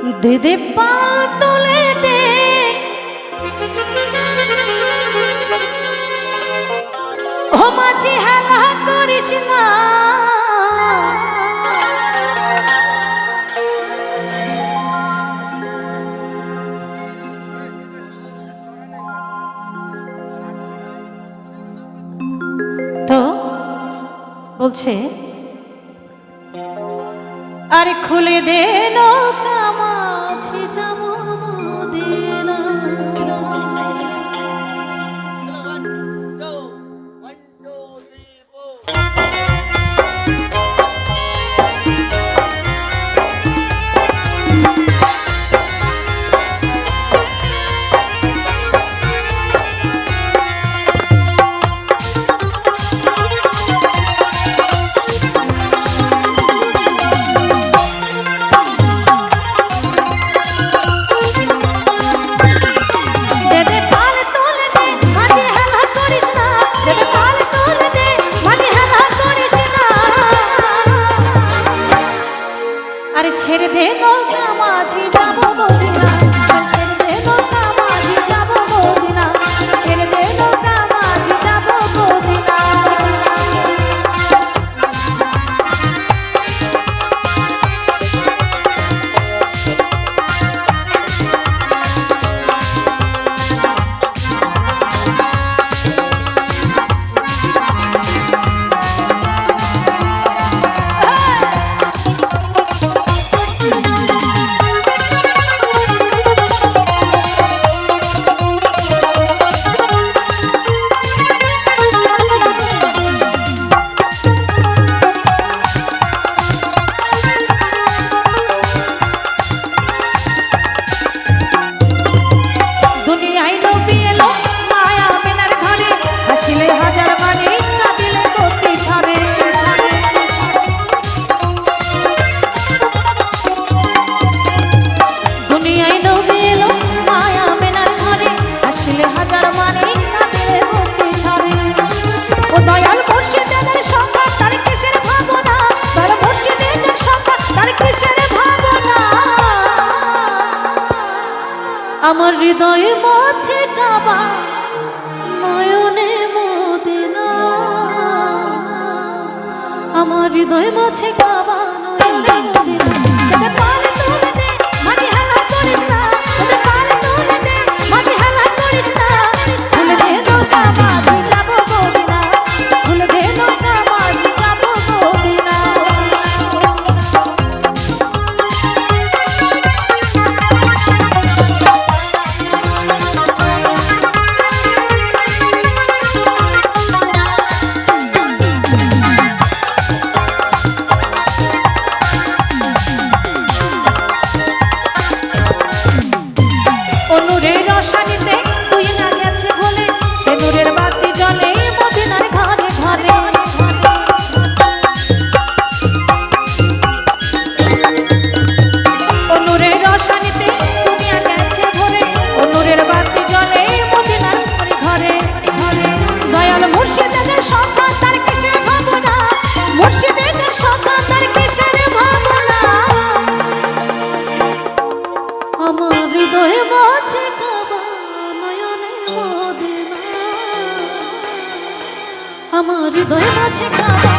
দে দে পাল তুলে দে ও মাঝি হেলা করিস না তো বলছে আরে খুলে দে নৌকা মাঝি যাবো মদিনা ছেড়ে দে নৌকা মাঝি যাবো মদিনা ছেড়ে দে নৌকা মাঝি যাবো মদিনা ছেড়ে দে নৌকা মাঝি যাবো মদিনা আমার হৃদয়ে মাঝে কাবা নয়নে মদিনা আমার হৃদয়ে মাঝে কাবা নয়নে মদিনা আমার হৃদয়ে মাঝে কাবা